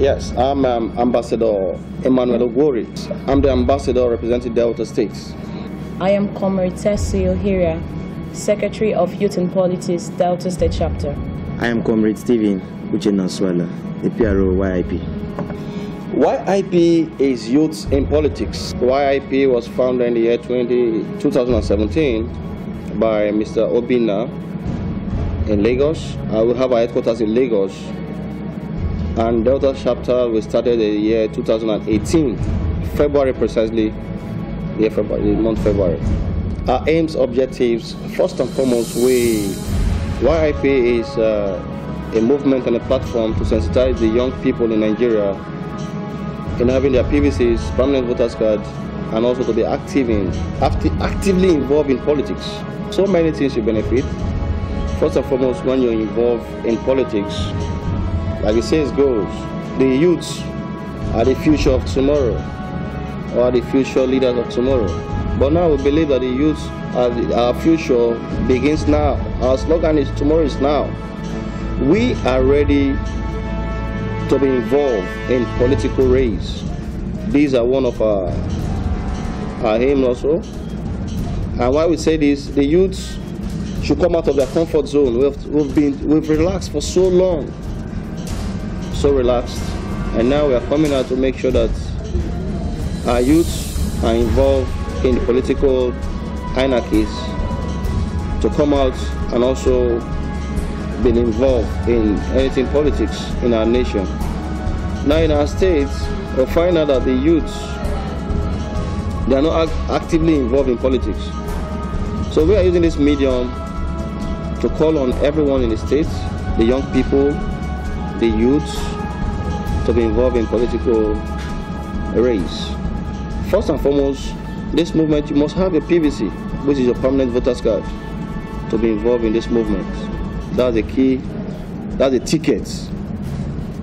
Yes, I'm Ambassador Emmanuel Oguori. I'm the ambassador representing Delta State. I am Comrade Tessie Ohiria, Secretary of Youth in Politics, Delta State Chapter. I am Comrade Stephen Uchenaswala, the PRO YIP. YIP is Youth in Politics. YIP was founded in the year 2017 by Mr. Obina in Lagos. We have our headquarters in Lagos. And Delta chapter we started in the year 2018, February precisely, the month February. Our aims, objectives, first and foremost, YIP is a movement and a platform to sensitize the young people in Nigeria in having their PVCs, permanent voters card, and also to be actively involved in politics. So many things you benefit. First and foremost, when you're involved in politics, like it says goes, the youths are the future of tomorrow, or the future leaders of tomorrow. But now we believe that the youths our future begins now. Our slogan is tomorrow is now. We are ready to be involved in political race. These are one of our aims also. And why we say this, the youths should come out of their comfort zone. We've relaxed for so long. So relaxed, and now we are coming out to make sure that our youths are involved in the political anarchies, to come out and also be involved in anything politics in our nation. Now in our states, we'll find out that the youths, they are not actively involved in politics. So we are using this medium to call on everyone in the states, the young people, the youths, to be involved in political race. First and foremost, this movement, you must have a PVC, which is your permanent voters card, to be involved in this movement. That's the key, that's the ticket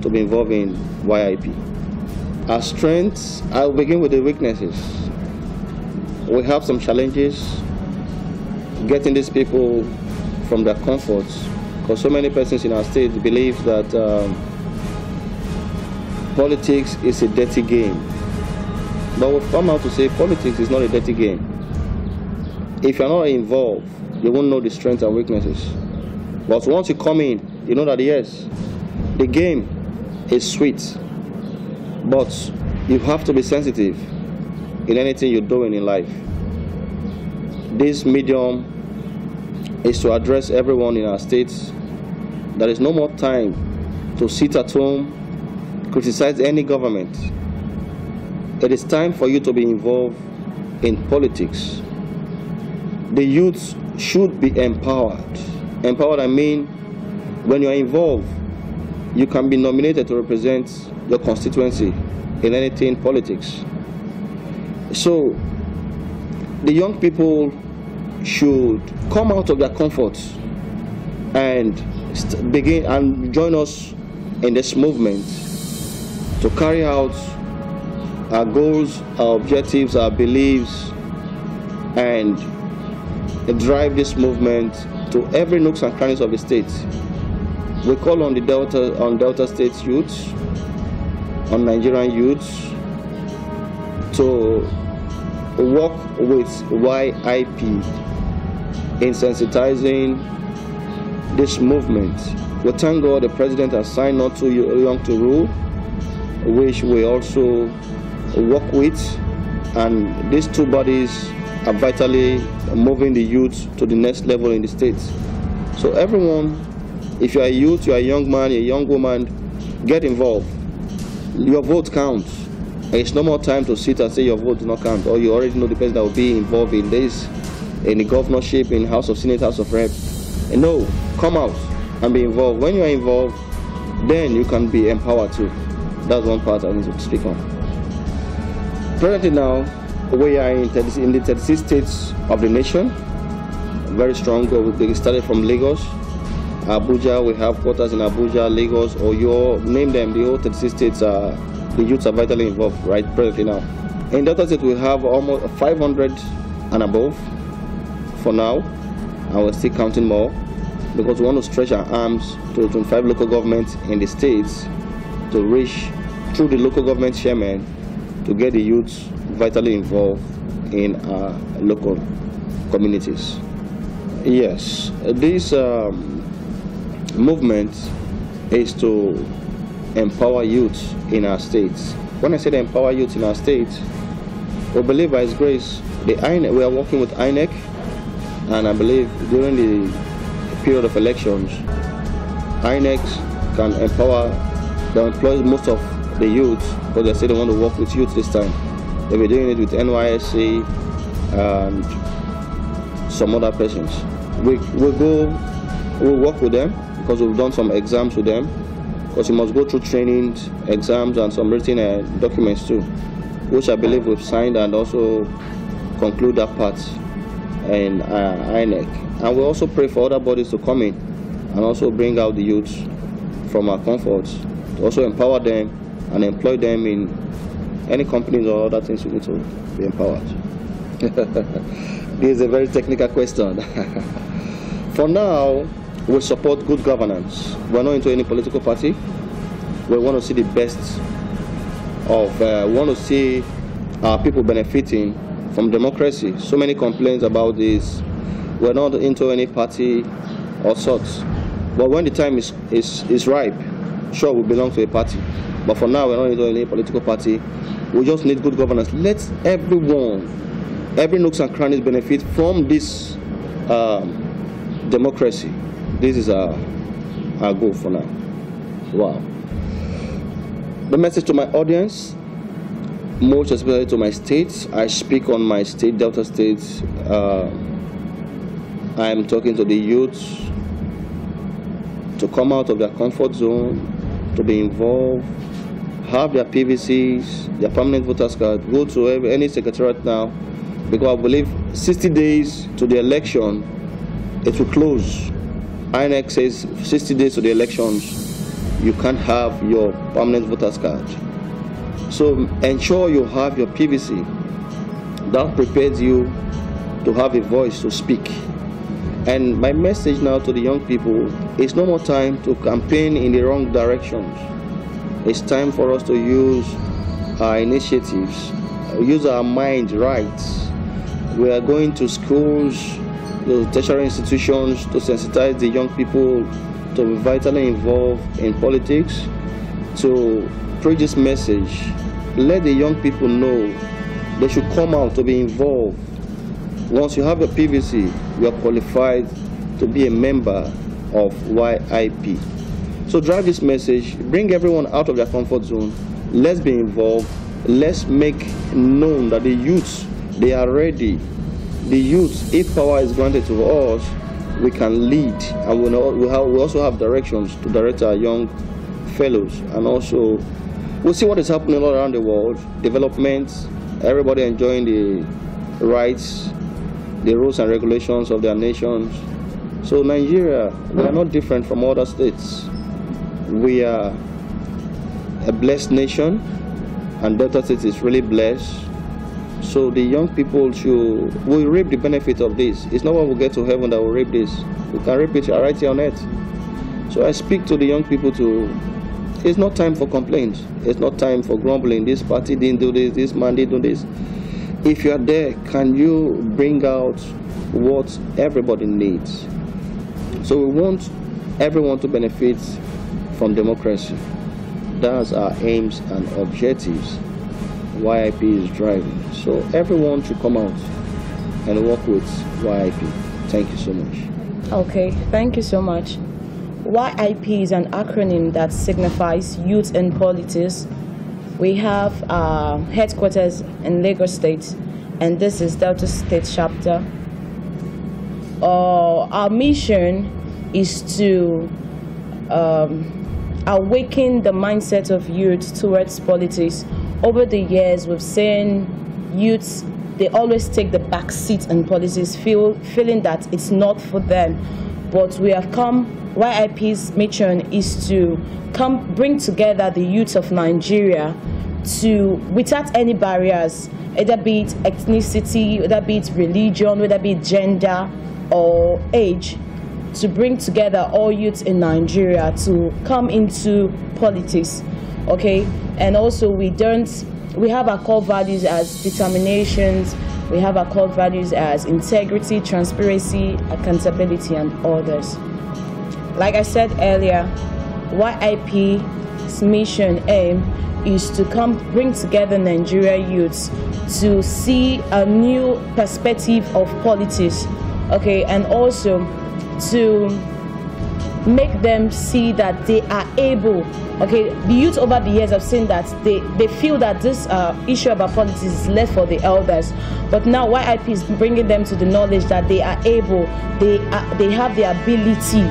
to be involved in YIP. Our strengths, I'll begin with the weaknesses. We have some challenges getting these people from their comforts, because so many persons in our state believe that politics is a dirty game. But we've come out to say politics is not a dirty game. If you're not involved, you won't know the strengths and weaknesses. But once you come in, you know that yes, the game is sweet, but you have to be sensitive in anything you're doing in life. This medium is to address everyone in our states. There is no more time to sit at home, criticize any government. It is time for you to be involved in politics. The youth should be empowered. Empowered, I mean, when you are involved, you can be nominated to represent your constituency in anything politics. So, the young people should come out of their comfort and begin and join us in this movement to carry out our goals, our objectives, our beliefs, and drive this movement to every nooks and crannies of the state. We call on the Delta State youths, on Nigerian youths, to work with YIP in sensitizing this movement. We thank God the president has signed Not Too Young to Rule, which we also work with, and these two bodies are vitally moving the youth to the next level in the state. So everyone, if you are a youth, you are a young man, a young woman, get involved. Your vote counts. It's no more time to sit and say your vote does not count, or you already know the person that will be involved in this, in the governorship, in House of Senate, House of Rep. And no, come out and be involved. When you are involved, then you can be empowered too. That's one part I need to speak on. Presently now, we are in the 36 states of the nation. Very strong. We started from Lagos, Abuja. We have quarters in Abuja, Lagos, Oyo, name them. The whole 36 states are, the youths are vitally involved right presently now. In Delta State, we have almost 500 and above for now, and we're still counting more, because we want to stretch our arms to 25 local governments in the states to reach through the local government chairman to get the youth vitally involved in our local communities. Yes, this movement is to empower youth in our states. When I say to empower youth in our states, we believe by His grace, we are working with INEC, and I believe during the period of elections, INEC can empower, they employ most of the youth, because they say they want to work with youth this time. They'll be doing it with NYSC and some other persons. We'll work with them, because we've done some exams with them, because you must go through training, exams, and some written documents too, which I believe we've signed and also conclude that part in INEC. And we also pray for other bodies to come in and also bring out the youth from our comforts, to also empower them and employ them in any companies or other things we need to be empowered. This is a very technical question. For now, we support good governance. We're not into any political party. We want to see the best of, want to see our people benefiting from democracy. So many complaints about this. We're not into any party or sorts. But when the time is ripe, sure, we belong to a party. But for now, we're not into any political party. We just need good governance. Let everyone, every nooks and crannies benefit from this democracy. This is our goal for now. Wow. The message to my audience, most especially to my states. I speak on my state, Delta State. I am talking to the youth to come out of their comfort zone, to be involved, have their PVCs, their permanent voters card, go to any secretariat now, because I believe 60 days to the election, it will close. INEC says 60 days to the elections, you can't have your permanent voters card. So ensure you have your PVC. That prepares you to have a voice to speak. And my message now to the young people is no more time to campaign in the wrong directions. It's time for us to use our initiatives, use our mind right. We are going to schools, the tertiary institutions, to sensitize the young people to be vitally involved in politics, to preach this message. Let the young people know they should come out to be involved. Once you have a PVC, you are qualified to be a member of YIP. So drive this message, bring everyone out of their comfort zone. Let's be involved. Let's make known that the youths, they are ready. The youth, if power is granted to us, we can lead, and we also have directions to direct our young fellows. And also, we'll see what is happening all around the world, development, everybody enjoying the rights, the rules and regulations of their nations. So Nigeria, we are not different from other states. We are a blessed nation, and Delta State is really blessed. So the young people will reap the benefit of this. It's not when we get to heaven that we'll reap this. We can reap it right here on earth. So I speak to the young people it's not time for complaints. It's not time for grumbling. This party didn't do this, this man didn't do this. If you are there, can you bring out what everybody needs? So we want everyone to benefit from democracy. That's our aims and objectives. YIP is driving. So everyone should come out and work with YIP. Thank you so much. Okay, thank you so much. YIP is an acronym that signifies Youth in Politics. We have our headquarters in Lagos State, and this is Delta State chapter. Our mission is to awaken the mindset of youth towards politics. Over the years, we've seen youths, they always take the back seat in politics, feeling that it's not for them. But we have come, YIP's mission is to bring together the youth of Nigeria without any barriers, either be it ethnicity, whether be it religion, whether be it gender or age, to bring together all youths in Nigeria to come into politics. okay? And also we have our core values as determinations, we have our core values as integrity, transparency, accountability, and others. Like I said earlier, YIP's mission aim is to bring together Nigeria youths to see a new perspective of politics, okay, and also to make them see that they are able, okay, the youth over the years have seen that they feel that this issue about politics is left for the elders, but now YIP is bringing them to the knowledge that they are able, they have the ability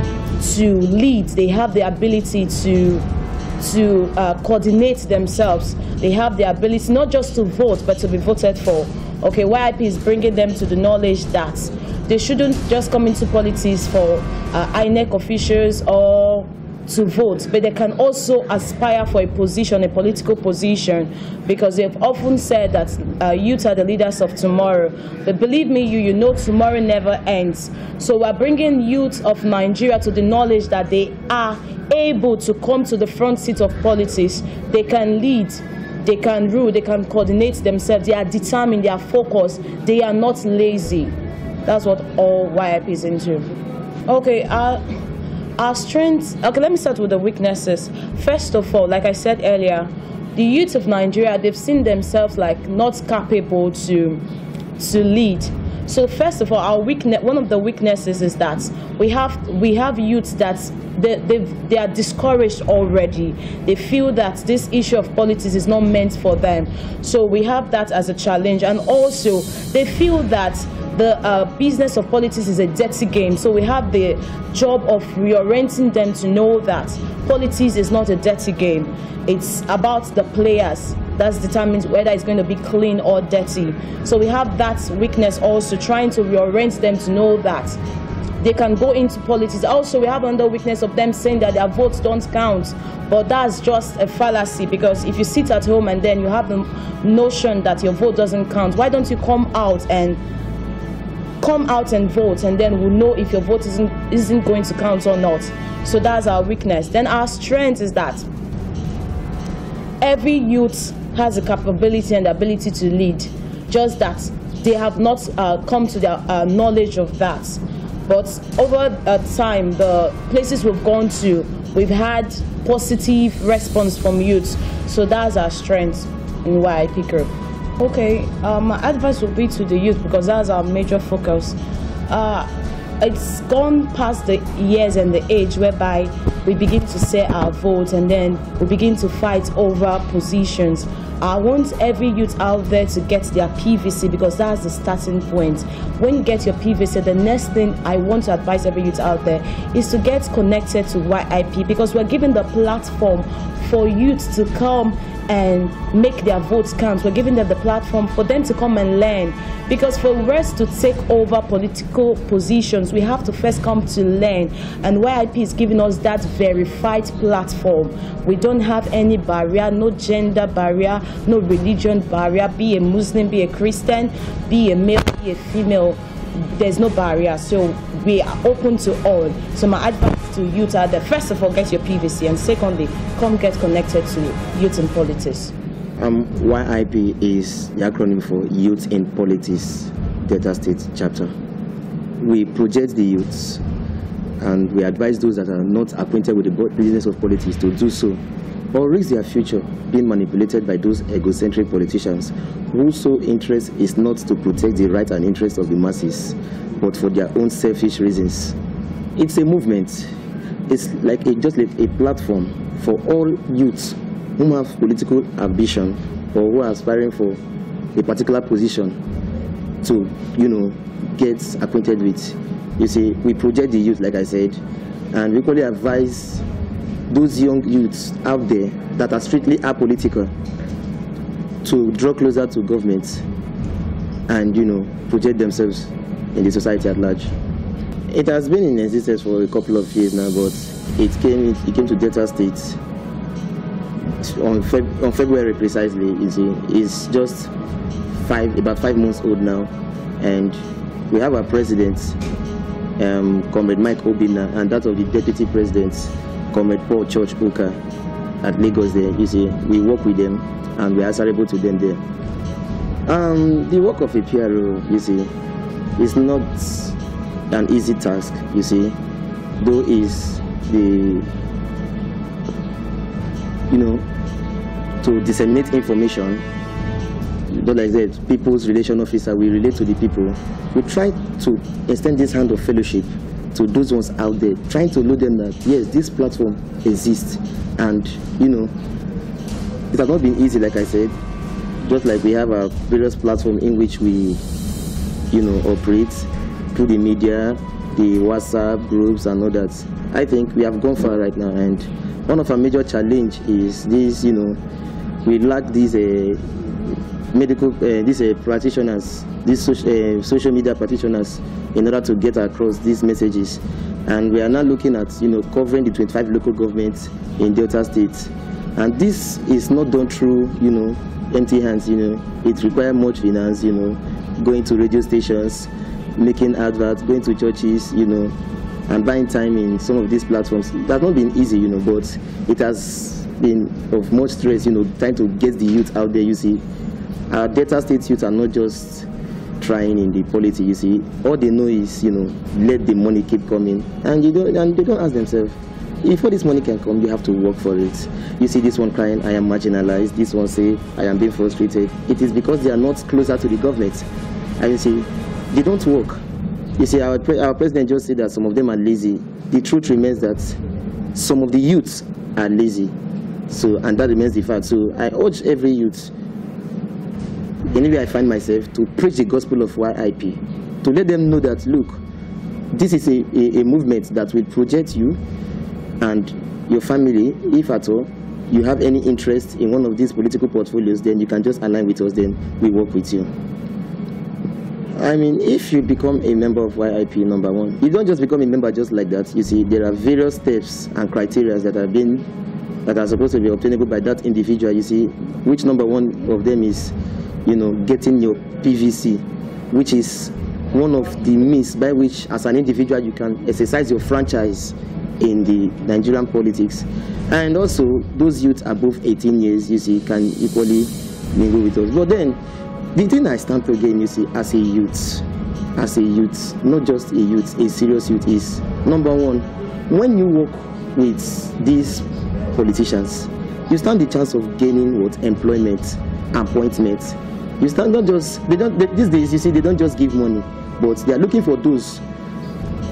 to lead, they have the ability to coordinate themselves, they have the ability not just to vote but to be voted for. Okay, YIP is bringing them to the knowledge that they shouldn't just come into politics for INEC officials or to vote, but they can also aspire for a position, a political position, because they've often said that youth are the leaders of tomorrow. But believe me, you know tomorrow never ends. So we're bringing youth of Nigeria to the knowledge that they are able to come to the front seat of politics. They can lead, they can rule, they can coordinate themselves, they are determined, they are focused, they are not lazy. That's what all YIP is into. Okay, our strengths, okay, let me start with the weaknesses. First of all, like I said earlier, the youth of Nigeria, they've seen themselves like not capable to lead. So first of all, our weakness, one of the weaknesses is that we have youths that they are discouraged already. They feel that this issue of politics is not meant for them. So we have that as a challenge, and also they feel that the business of politics is a dirty game. So we have the job of reorienting them to know that politics is not a dirty game. It's about the players. That determines whether it's going to be clean or dirty. So we have that weakness also, trying to reorient them to know that they can go into politics. Also, we have another weakness of them saying that their votes don't count. But that's just a fallacy, because if you sit at home and then you have the notion that your vote doesn't count, why don't you come out and vote, and then we'll know if your vote isn't going to count or not. So that's our weakness. Then our strength is that every youth has the capability and the ability to lead, just that they have not come to their knowledge of that. But over time, the places we've gone to, we've had positive response from youths. So that's our strength in YIP group. Okay, my advice will be to the youth, because that's our major focus. It's gone past the years and the age whereby we begin to say our votes and then we begin to fight over positions. I want every youth out there to get their PVC, because that's the starting point. When you get your PVC, the next thing I want to advise every youth out there is to get connected to YIP, because we're giving the platform for youth to come and make their votes count. We're giving them the platform for them to come and learn, because for us to take over political positions, we have to first come to learn, and YIP is giving us that verified platform. We don't have any barrier, no gender barrier, no religion barrier, be a Muslim, be a Christian, be a male, be a female. There's no barrier, so we are open to all. So my advice to youth are that, first of all, get your PVC, and secondly, come get connected to youth in politics. YIP is the acronym for Youth in Politics, Delta State chapter. We project the youths, and we advise those that are not acquainted with the business of politics to do so, or risk their future being manipulated by those egocentric politicians whose sole interest is not to protect the right and interest of the masses, but for their own selfish reasons. It's a movement. It's like just like a platform for all youths who have political ambition or who are aspiring for a particular position to, get acquainted with. You see, we project the youth, like I said, and we equally advise those young youths out there that are strictly apolitical to draw closer to government and, project themselves in the society at large. It has been in existence for a couple of years now, but it came to Delta State on February precisely. You see, it's just about 5 months old now, and we have our president, Comrade Mike Obina, and that of the deputy president, Comrade Paul Church Oka. at Lagos there, you see, we work with them and we are answerable to them there. The work of a PRO, you see, is not an easy task, you see, though is the, you know, to disseminate information. Not like that, people's relation officer, we relate to the people. We try to extend this hand of fellowship to those ones out there, trying to know them that, yes, this platform exists. And, you know, it has not been easy, like I said, just like we have our various platforms in which we, you know, operate through the media, the WhatsApp groups and all that. I think we have gone far right now, and one of our major challenge is this, you know, we lack these practitioners, these social media practitioners, in order to get across these messages. And we are now looking at, you know, covering the 25 local governments in Delta State. And this is not done through, you know, empty hands, you know. It requires much finance, you know, going to radio stations, making adverts, going to churches, you know, and buying time in some of these platforms. It has not been easy, you know, but it has been of much stress, you know, trying to get the youth out there, you see. Our Delta State youth are not just trying in the politics, you see. All they know is, you know, let the money keep coming. And they don't ask themselves, if all this money can come, you have to work for it. You see this one crying, I am marginalized. This one say, I am being frustrated. It is because they are not closer to the government. And you see, they don't work. You see, our president just said that some of them are lazy. The truth remains that some of the youths are lazy. So, and that remains the fact. So I urge every youth, anywhere I find myself, to preach the gospel of YIP, to let them know that, look, this is a movement that will project you and your family. If at all you have any interest in one of these political portfolios, then you can just align with us, then we work with you. I mean, if you become a member of YIP, number one, you don't just become a member just like that. You see, there are various steps and criteria that are supposed to be obtainable by that individual, you see, which number one of them is, you know, getting your PVC, which is one of the means by which, as an individual, you can exercise your franchise in the Nigerian politics. And also, those youths above 18 years, you see, can equally mingle with us. But then, the thing I stand to gain, you see, as a youth, not just a youth, a serious youth, is, number one, when you work with these politicians, you stand the chance of gaining what? Employment, appointment. You stand not just, these days, you see, they don't just give money, but they are looking for those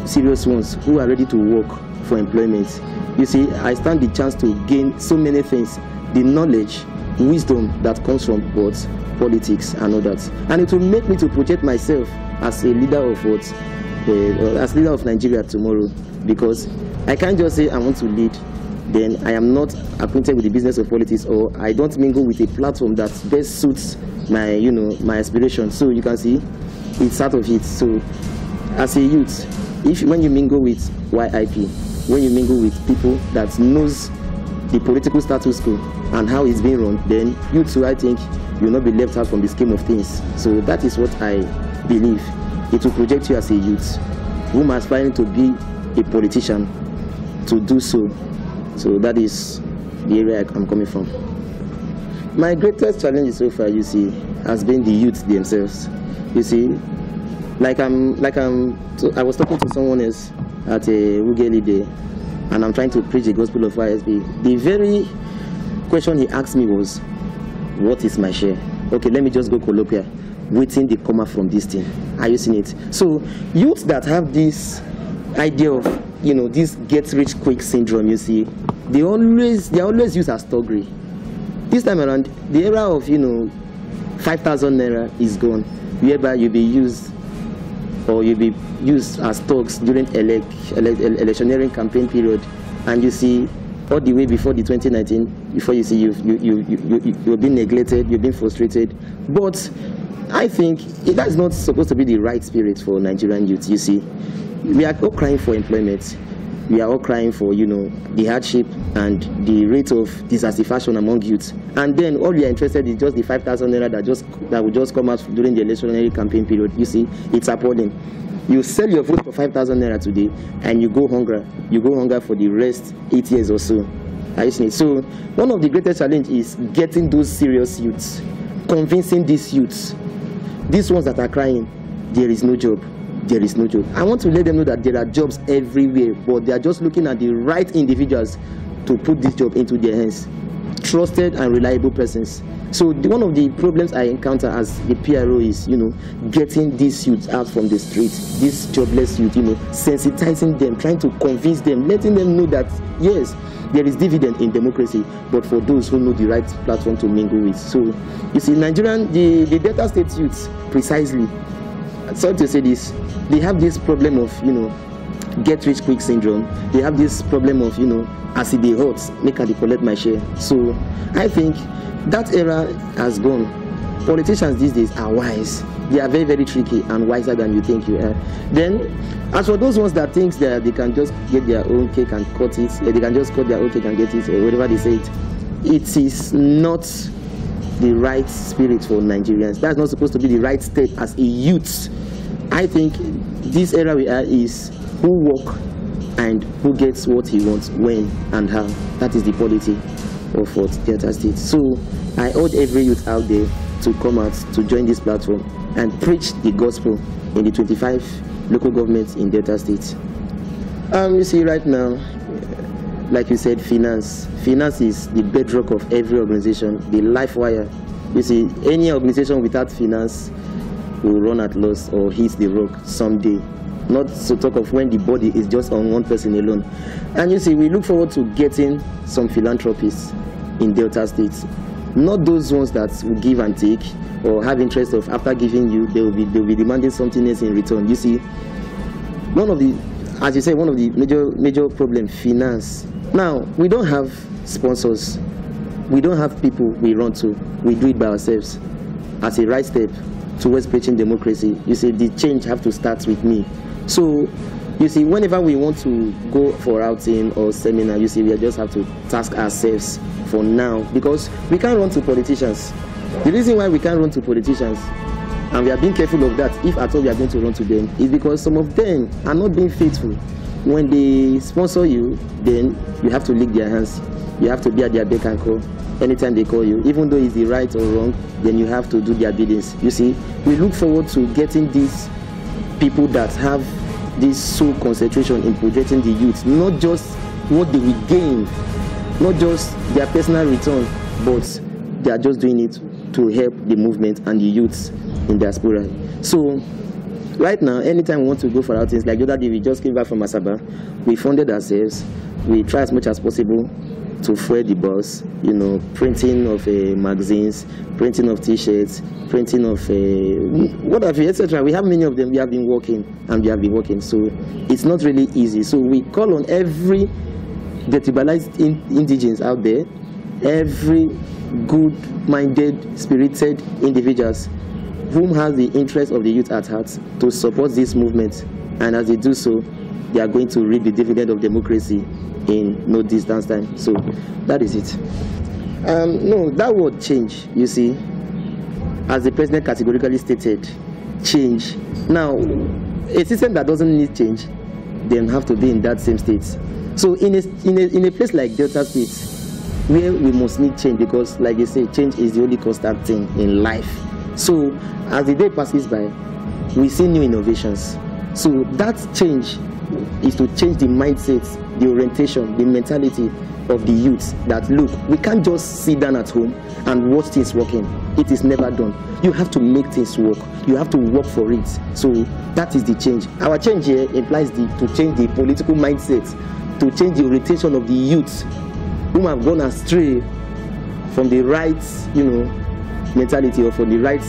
serious ones who are ready to work for employment. You see, I stand the chance to gain so many things, the knowledge, wisdom that comes from what? Politics and all that. And it will make me to project myself as a leader of what? As leader of Nigeria tomorrow, because I can't just say I want to lead, then I am not acquainted with the business of politics, or I don't mingle with a platform that best suits my, you know, my aspirations. So you can see it's out of it. So as a youth, when you mingle with YIP, when you mingle with people that knows the political status quo and how it's being run, then you too, I think, you will not be left out from the scheme of things. So that is what I believe. It will project you as a youth whom aspiring to be a politician to do so. So that is the area I'm coming from. My greatest challenge so far, you see, has been the youth themselves. You see, I was talking to someone else at a Ugeli Day, and I'm trying to preach the gospel of YSB. The very question he asked me was, what is my share? Okay, let me just go colloquial. Waiting the comma from this thing. Are you seeing it? So youths that have this idea of, you know, this get rich quick syndrome, you see, they always use as stoggery. This time around, the era of, you know, 5,000 naira is gone, whereby you'll be used as stocks during electioneering campaign period, and you see all the way before the 2019, before you see you've been neglected, you've been frustrated. But I think that's not supposed to be the right spirit for Nigerian youth. You see, we are all crying for employment. We are all crying for, you know, the hardship and the rate of dissatisfaction among youths. And then all we are interested in is just the 5,000 naira that will just come out during the electionary campaign period. You see, it's appalling. You sell your vote for 5,000 naira today, and you go hunger. You go hunger for the rest 8 years or so. Are you seeing it? So one of the greatest challenges is getting those serious youths, convincing these youths, these ones that are crying, there is no job. There is no job. I want to let them know that there are jobs everywhere, but they are just looking at the right individuals to put this job into their hands. Trusted and reliable persons. So one of the problems I encounter as the PRO is, getting these youths out from the street, these jobless youth, sensitizing them, trying to convince them, letting them know that, yes, there is dividend in democracy, but for those who know the right platform to mingle with. So, you see, the Delta State youths, precisely, sorry to say this, they have this problem of, get rich quick syndrome. They have this problem of, as it dey hot, make I collect my share. So I think that era has gone. Politicians these days are wise. They are very, very tricky and wiser than you think you are. Then, as for those ones that think that they can just get their own cake and cut it, they can just cut their own cake and get it, or whatever they say it is not the right spirit for Nigerians. That's not supposed to be the right step as a youth. I think this era we are is who work and who gets what he wants, when and how. That is the polity of what Delta State. So I urge every youth out there to come out to join this platform and preach the gospel in the 25 local governments in Delta State. You see, right now, like you said, finance is the bedrock of every organization, the life wire. You see, any organization without finance will run at loss or hit the rock someday. Not to talk of when the body is just on one person alone. And you see, we look forward to getting some philanthropists in Delta State. Not those ones that will give and take or have interest of after giving you, they'll be demanding something else in return. You see, as you say, one of the major problem, finance. Now, we don't have sponsors. We don't have people we run to. We do it by ourselves as a right step towards preaching democracy. You see, the change have to start with me. So, you see, whenever we want to go for outing or seminar, you see, we just have to task ourselves for now, because we can't run to politicians. The reason why we can't run to politicians, and we are being careful of that, if at all we are going to run to them, is because some of them are not being faithful. When they sponsor you, then you have to lick their hands. You have to be at their beck and call anytime they call you. Even though it's the right or wrong, then you have to do their biddings. You see, we look forward to getting these people that have this sole concentration in projecting the youth, not just what they will gain, not just their personal return, but they are just doing it to help the movement and the youths in diaspora. So right now, anytime we want to go for outings, like the other day we just came back from Asaba, we funded ourselves, we try as much as possible to fuel the bus, printing of magazines, printing of t-shirts, printing of what have you, etc. We have many of them. We have been working and we have been working, so it's not really easy. So we call on every detribalized indigents out there, every good-minded, spirited individuals whom has the interest of the youth at heart to support this movement, and as they do so, they are going to reap the dividend of democracy in no distance time. So that is it. No, that word change, you see, as the president categorically stated, change. Now, a system that doesn't need change, then have to be in that same state. So in a place like Delta State, where we must need change, because like they say, change is the only constant thing in life. So as the day passes by, we see new innovations. So that change is to change the mindset, the orientation, the mentality of the youths, that look, we can't just sit down at home and watch things working. It is never done. You have to make things work. You have to work for it. So that is the change. Our change here implies to change the political mindset, to change the orientation of the youths whom have gone astray from the right, mentality, or from the right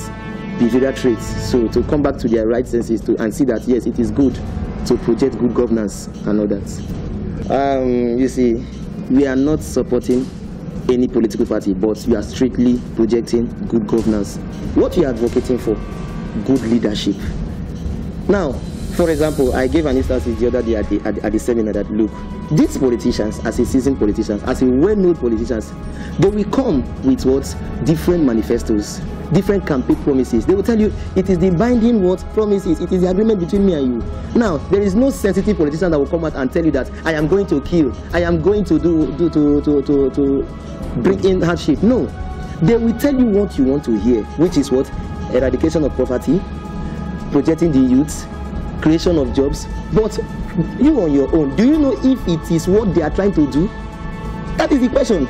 behavioral traits. So to come back to their right senses and see that yes, it is good to project good governance and all that. You see, we are not supporting any political party, but we are strictly projecting good governance. What we are advocating for, good leadership. Now, for example, I gave an instance the other day at the seminar that look, these politicians, as a seasoned politicians, as a well-known politicians, they will come with what? Different manifestos. different campaign promises. They will tell you it is the binding what promises, it is the agreement between me and you. Now, there is no sensitive politician that will come out and tell you that I am going to kill, I am going to to bring in hardship. No. They will tell you what you want to hear, which is what? Eradication of poverty, projecting the youth, creation of jobs. But you on your own, do you know if it is what they are trying to do? That is the question.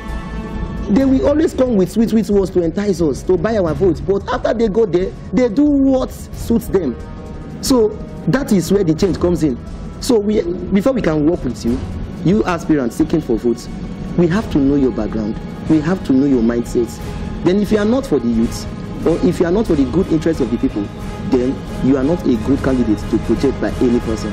They will always come with sweet words to entice us, to buy our votes. But after they go there, they do what suits them. So that is where the change comes in. So before we can work with you, you aspirants seeking for votes, we have to know your background. We have to know your mindsets. Then if you are not for the youth, or if you are not for the good interest of the people, then you are not a good candidate to project by any person.